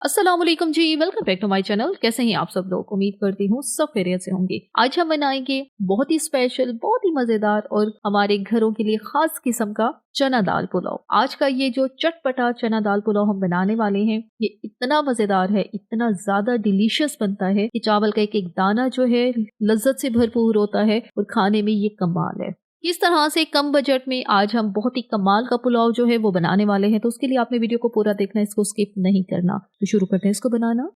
अस्सलाम वालेकुम जी, welcome back to my channel. कैसे हैं आप सब लोग? उम्मीद करती हूँ सब खैरियत से होंगे। आज हम बनाएंगे बहुत ही स्पेशल, बहुत ही मजेदार और हमारे घरों के लिए खास किस्म का चना दाल पुलाव। आज का ये जो चटपटा चना दाल पुलाव हम बनाने वाले हैं, ये इतना मजेदार है, इतना ज्यादा डिलीशियस बनता है कि चावल का एक एक दाना जो है लज्जत से भरपूर होता है और खाने में ये कमाल है। किस तरह से कम बजट में आज हम बहुत ही कमाल का पुलाव जो है वो बनाने वाले हैं, तो उसके लिए आपने वीडियो को पूरा देखना है, इसको स्किप नहीं करना। तो शुरू करते हैं इसको बनाना।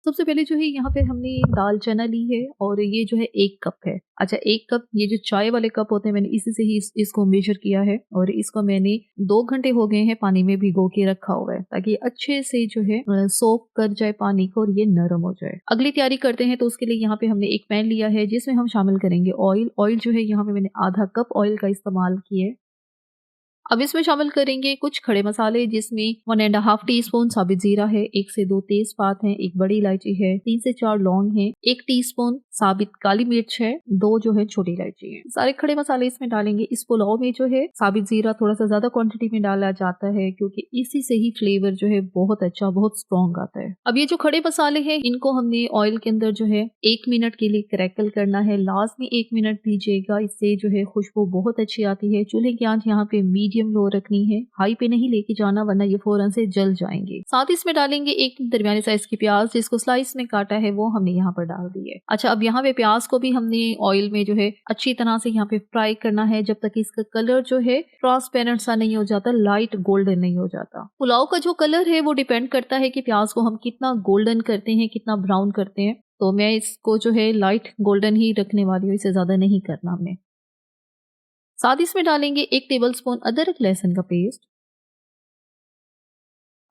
सबसे पहले जो है यहाँ पे हमने दाल चना ली है और ये जो है 1 कप है। अच्छा, 1 कप ये जो चाय वाले कप होते हैं, मैंने इसी से ही इसको मेजर किया है और इसको मैंने 2 घंटे हो गए हैं पानी में भिगो के रखा हुआ है, ताकि अच्छे से जो है सोक कर जाए पानी को और ये नरम हो जाए। अगली तैयारी करते हैं। तो उसके लिए यहाँ पे हमने एक पैन लिया है जिसमें हम शामिल करेंगे ऑयल। ऑयल जो है यहाँ पे मैंने आधा कप ऑयल का इस्तेमाल किया है। अब इसमें शामिल करेंगे कुछ खड़े मसाले, जिसमें 1.5 टीस्पून साबित जीरा है, 1 से 2 तेजपात हैं, 1 बड़ी इलायची है, 3 से 4 लौंग हैं, 1 टीस्पून साबित काली मिर्च है, 2 जो है छोटी इलायची है। सारे खड़े मसाले इसमें डालेंगे। इस पुलाव में जो है साबित जीरा थोड़ा सा ज्यादा क्वांटिटी में डाला जाता है, क्योंकि इसी से ही फ्लेवर जो है बहुत अच्छा, बहुत स्ट्रॉन्ग आता है। अब ये जो खड़े मसाले हैं, इनको हमने ऑयल के अंदर जो है 1 मिनट के लिए क्रैकल करना है। लास्ट में 1 मिनट दीजिएगा, इससे जो है खुशबू बहुत अच्छी आती है। चूल्हे की आंच यहाँ पे मीडियम लो रखनी है, हाई पे नहीं लेके जाना, वरना ये फौरन से जल जाएंगे। साथ ही इसमें डालेंगे एक दरमियानी साइज की प्याज, जिसको स्लाइस में काटा है, वो हमने यहाँ पर डाल दी है। अच्छा, अब यहाँ पे प्याज को भी हमने ऑयल में जो है अच्छी तरह से यहाँ पे फ्राई करना है, जब तक इसका कलर जो है ट्रांसपेरेंट सा नहीं हो जाता, लाइट गोल्डन नहीं हो जाता। पुलाव का जो कलर है वो डिपेंड करता है कि प्याज को हम कितना गोल्डन करते हैं, कितना ब्राउन करते हैं। तो मैं इसको जो है लाइट गोल्डन ही रखने वाली हूँ, इससे ज्यादा नहीं करना हमने। साथ ही इसमें डालेंगे 1 टेबलस्पून अदरक लहसुन का पेस्ट।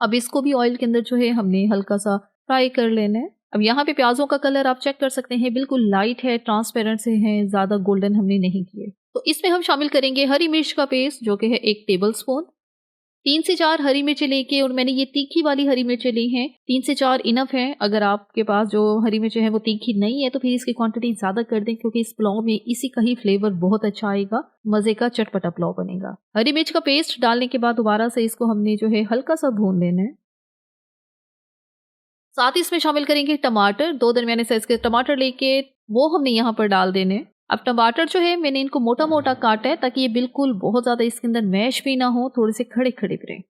अब इसको भी ऑयल के अंदर जो है हमने हल्का सा फ्राई कर लेना है। अब यहाँ पे प्याजों का कलर आप चेक कर सकते हैं, बिल्कुल लाइट है, ट्रांसपेरेंट से है, ज्यादा गोल्डन हमने नहीं किए। तो इसमें हम शामिल करेंगे हरी मिर्च का पेस्ट, जो कि है 1 टेबलस्पून। 3 से 4 हरी मिर्चें लेके, और मैंने ये तीखी वाली हरी मिर्चें ली हैं। 3 से 4 इनफ है। अगर आपके पास जो हरी मिर्चें हैं वो तीखी नहीं है तो फिर इसकी क्वांटिटी ज्यादा कर दें, क्योंकि इस पुलाव में इसी का ही फ्लेवर बहुत अच्छा आएगा, मजे का चटपटा पुलाव बनेगा। हरी मिर्च का पेस्ट डालने के बाद दोबारा से इसको हमने जो है हल्का सा भून लेना है। साथ ही इसमें शामिल करेंगे टमाटर। 2 दरमियाने साइज के टमाटर लेके वो हमने यहाँ पर डाल देने। अब टमाटर जो है मैंने इनको मोटा मोटा काटा है, ताकि ये बिल्कुल बहुत ज्यादा इसके अंदर मैश भी ना हो, थोड़े से खड़े खड़े भी रहें।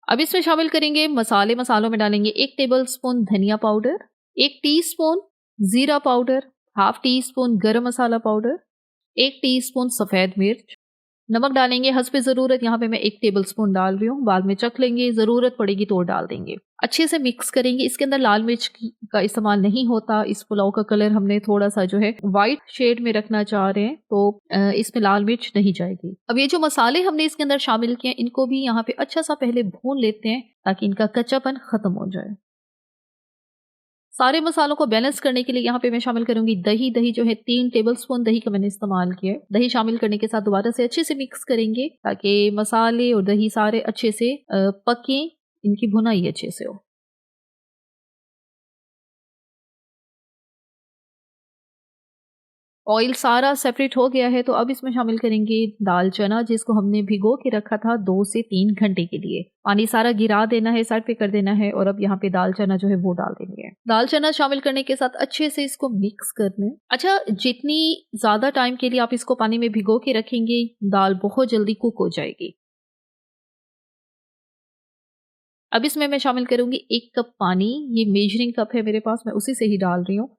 अब इसमें शामिल करेंगे मसाले। मसालों में डालेंगे 1 टेबलस्पून धनिया पाउडर, 1 टीस्पून जीरा पाउडर, हाफ टी स्पून गरम मसाला पाउडर, 1 टीस्पून सफेद मिर्च। नमक डालेंगे हस्बे ज़रूरत, यहाँ पे मैं 1 टेबलस्पून डाल रही हूँ, बाद में चख लेंगे, ज़रूरत पड़ेगी तो और डाल देंगे। अच्छे से मिक्स करेंगे। इसके अंदर लाल मिर्च का इस्तेमाल नहीं होता। इस पुलाव का कलर हमने थोड़ा सा जो है वाइट शेड में रखना चाह रहे हैं, तो इसमें लाल मिर्च नहीं जाएगी। अब ये जो मसाले हमने इसके अंदर शामिल किए हैं, इनको भी यहाँ पे अच्छा सा पहले भून लेते हैं, ताकि इनका कच्चापन खत्म हो जाए। सारे मसालों को बैलेंस करने के लिए यहाँ पे मैं शामिल करूंगी दही। दही जो है 3 टेबलस्पून दही का मैंने इस्तेमाल किया है। दही शामिल करने के साथ दोबारा से अच्छे से मिक्स करेंगे, ताकि मसाले और दही सारे अच्छे से पके, इनकी भुनाई अच्छे से हो। ऑयल सारा सेपरेट हो गया है, तो अब इसमें शामिल करेंगे दाल चना, जिसको हमने भिगो के रखा था 2 से 3 घंटे के लिए। पानी सारा गिरा देना है, साइड पे कर देना है, और अब यहाँ पे दाल चना जो है वो डाल देनी है। दाल चना शामिल करने के साथ अच्छे से इसको मिक्स करना है। अच्छा, जितनी ज्यादा टाइम के लिए आप इसको पानी में भिगो के रखेंगे, दाल बहुत जल्दी कुक हो जाएगी। अब इसमें मैं शामिल करूंगी 1 कप पानी। ये मेजरिंग कप है मेरे पास, मैं उसी से ही डाल रही हूँ।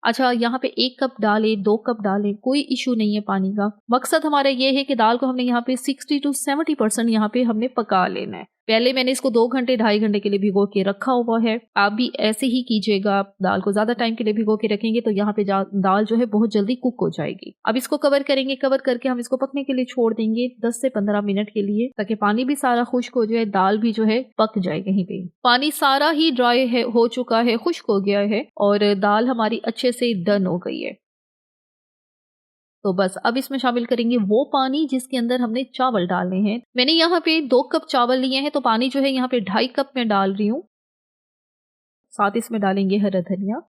अच्छा, यहाँ पे 1 कप डाले, 2 कप डाले, कोई इशू नहीं है पानी का। मकसद हमारा ये है कि दाल को हमने यहाँ पे 60 to 70% यहाँ पे हमने पका लेना है। पहले मैंने इसको 2 घंटे 2.5 घंटे के लिए भिगो के रखा हुआ है। आप भी ऐसे ही कीजिएगा। आप दाल को ज्यादा टाइम के लिए भिगो के रखेंगे तो यहाँ पे दाल जो है बहुत जल्दी कुक हो जाएगी। अब इसको कवर करेंगे। कवर करके हम इसको पकने के लिए छोड़ देंगे 10 से 15 मिनट के लिए, ताकि पानी भी सारा खुश्क हो जाए, दाल भी जो है पक जाए कहीं पे। पानी सारा ही ड्राई है, हो चुका है, खुश्क हो गया है, और दाल हमारी अच्छे से डन हो गई है। तो बस अब इसमें शामिल करेंगे वो पानी जिसके अंदर हमने चावल डालने हैं। मैंने यहाँ पे 2 कप चावल लिए हैं, तो पानी जो है यहाँ पे 2.5 कप में डाल रही हूँ। साथ इसमें डालेंगे हरा धनिया।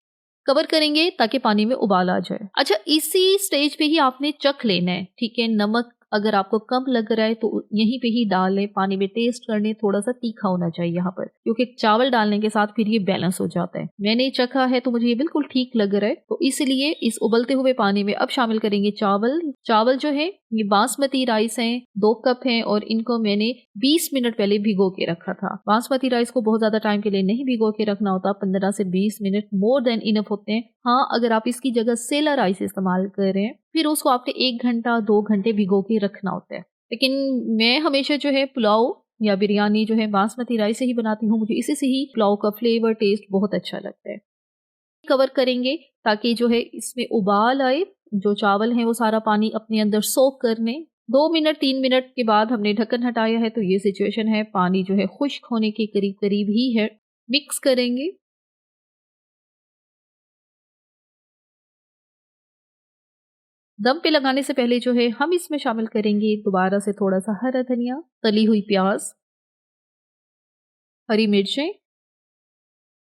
कवर करेंगे ताकि पानी में उबाल आ जाए। अच्छा, इसी स्टेज पे ही आपने चख लेना है, ठीक है, नमक अगर आपको कम लग रहा है तो यहीं पे ही डाल लें, पानी में टेस्ट कर लें, थोड़ा सा तीखा होना चाहिए यहाँ पर, क्योंकि चावल डालने के साथ फिर ये बैलेंस हो जाता है। मैंने चखा है तो मुझे ये बिल्कुल ठीक लग रहा है, तो इसलिए इस उबलते हुए पानी में अब शामिल करेंगे चावल। चावल जो है ये बासमती राइस हैं, 2 कप हैं और इनको मैंने 20 मिनट पहले भिगो के रखा था। बासमती राइस को बहुत ज्यादा टाइम के लिए नहीं भिगो के रखना होता, 15 से 20 मिनट मोर देन इनफ होते हैं। हाँ, अगर आप इसकी जगह सेला राइस इस्तेमाल करें फिर उसको आपने 1 घंटा 2 घंटे भिगो के रखना होता है। लेकिन मैं हमेशा जो है पुलाव या बिरयानी जो है बासमती राइस से ही बनाती हूँ, मुझे इसी से ही पुलाव का फ्लेवर टेस्ट बहुत अच्छा लगता है। कवर करेंगे ताकि जो है इसमें उबाल आए, जो चावल है वो सारा पानी अपने अंदर सोक कर लें। 2 मिनट 3 मिनट के बाद हमने ढक्कन हटाया है तो ये सिचुएशन है, पानी जो है खुश्क होने के करीब करीब ही है। मिक्स करेंगे। दम पे लगाने से पहले जो है हम इसमें शामिल करेंगे दोबारा से थोड़ा सा हरा धनिया, तली हुई प्याज, हरी मिर्चें,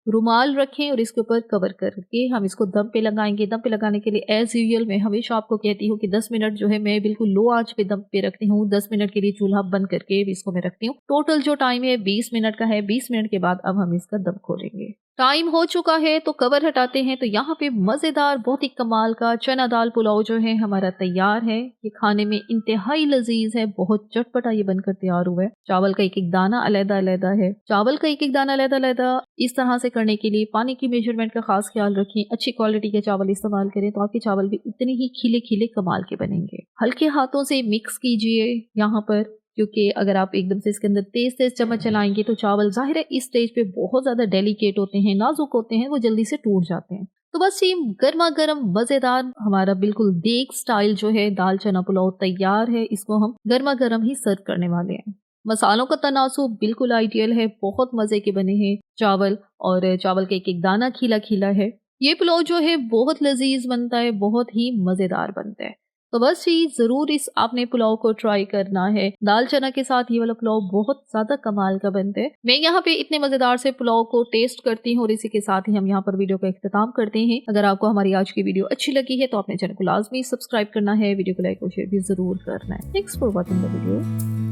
रुमाल रखें और इसके ऊपर कवर करके हम इसको दम पे लगाएंगे। दम पे लगाने के लिए एज यूजुअल मैं हमेशा आपको कहती हूँ कि 10 मिनट जो है मैं बिल्कुल लो आंच पे दम पे रखती हूँ। 10 मिनट के लिए चूल्हा बंद करके इसको मैं रखती हूँ। टोटल जो टाइम है 20 मिनट का है। 20 मिनट के बाद अब हम इसका दम खोलेंगे। टाइम हो चुका है तो कवर हटाते हैं, तो यहाँ पे मजेदार बहुत ही कमाल का चना दाल पुलाव जो है हमारा तैयार है। ये खाने में इंतहाई लजीज है, बहुत चटपटा ये बनकर तैयार हुआ है। चावल का एक एक दाना अलग अलग है, चावल का एक एक दाना अलग अलग। इस तरह से करने के लिए पानी की मेजरमेंट का खास ख्याल रखें, अच्छी क्वालिटी के चावल इस्तेमाल करें तो आपके चावल भी इतने ही खिले खिले कमाल के बनेंगे। हल्के हाथों से मिक्स कीजिए यहाँ पर, क्योंकि अगर आप एकदम से इसके अंदर तेज तेज चम्मच चलाएंगे तो चावल जाहिर है इस स्टेज पे बहुत ज्यादा डेलिकेट होते हैं, नाजुक होते हैं, वो जल्दी से टूट जाते हैं। तो बस ये गर्मा गर्म मजेदार हमारा बिल्कुल देग स्टाइल जो है दाल चना पुलाव तैयार है। इसको हम गर्मा गर्म ही सर्व करने वाले हैं। मसालों का तनासुब बिल्कुल आइडियल है, बहुत मजे के बने हैं चावल, और चावल का एक एक दाना खिला खिला है। ये पुलाव जो है बहुत लजीज बनता है, बहुत ही मजेदार बनता है। तो बस ये जरूर इस आपने पुलाव को ट्राई करना है। दाल चना के साथ ये वाला पुलाव बहुत ज्यादा कमाल का बनता है। मैं यहाँ पे इतने मजेदार से पुलाव को टेस्ट करती हूँ और इसी के साथ ही हम यहाँ पर वीडियो का इख्तिताम करते हैं। अगर आपको हमारी आज की वीडियो अच्छी लगी है तो अपने चैनल को लाजमी सब्सक्राइब करना है, वीडियो को लाइक और शेयर भी जरूर करना है। Thanks for watching the video.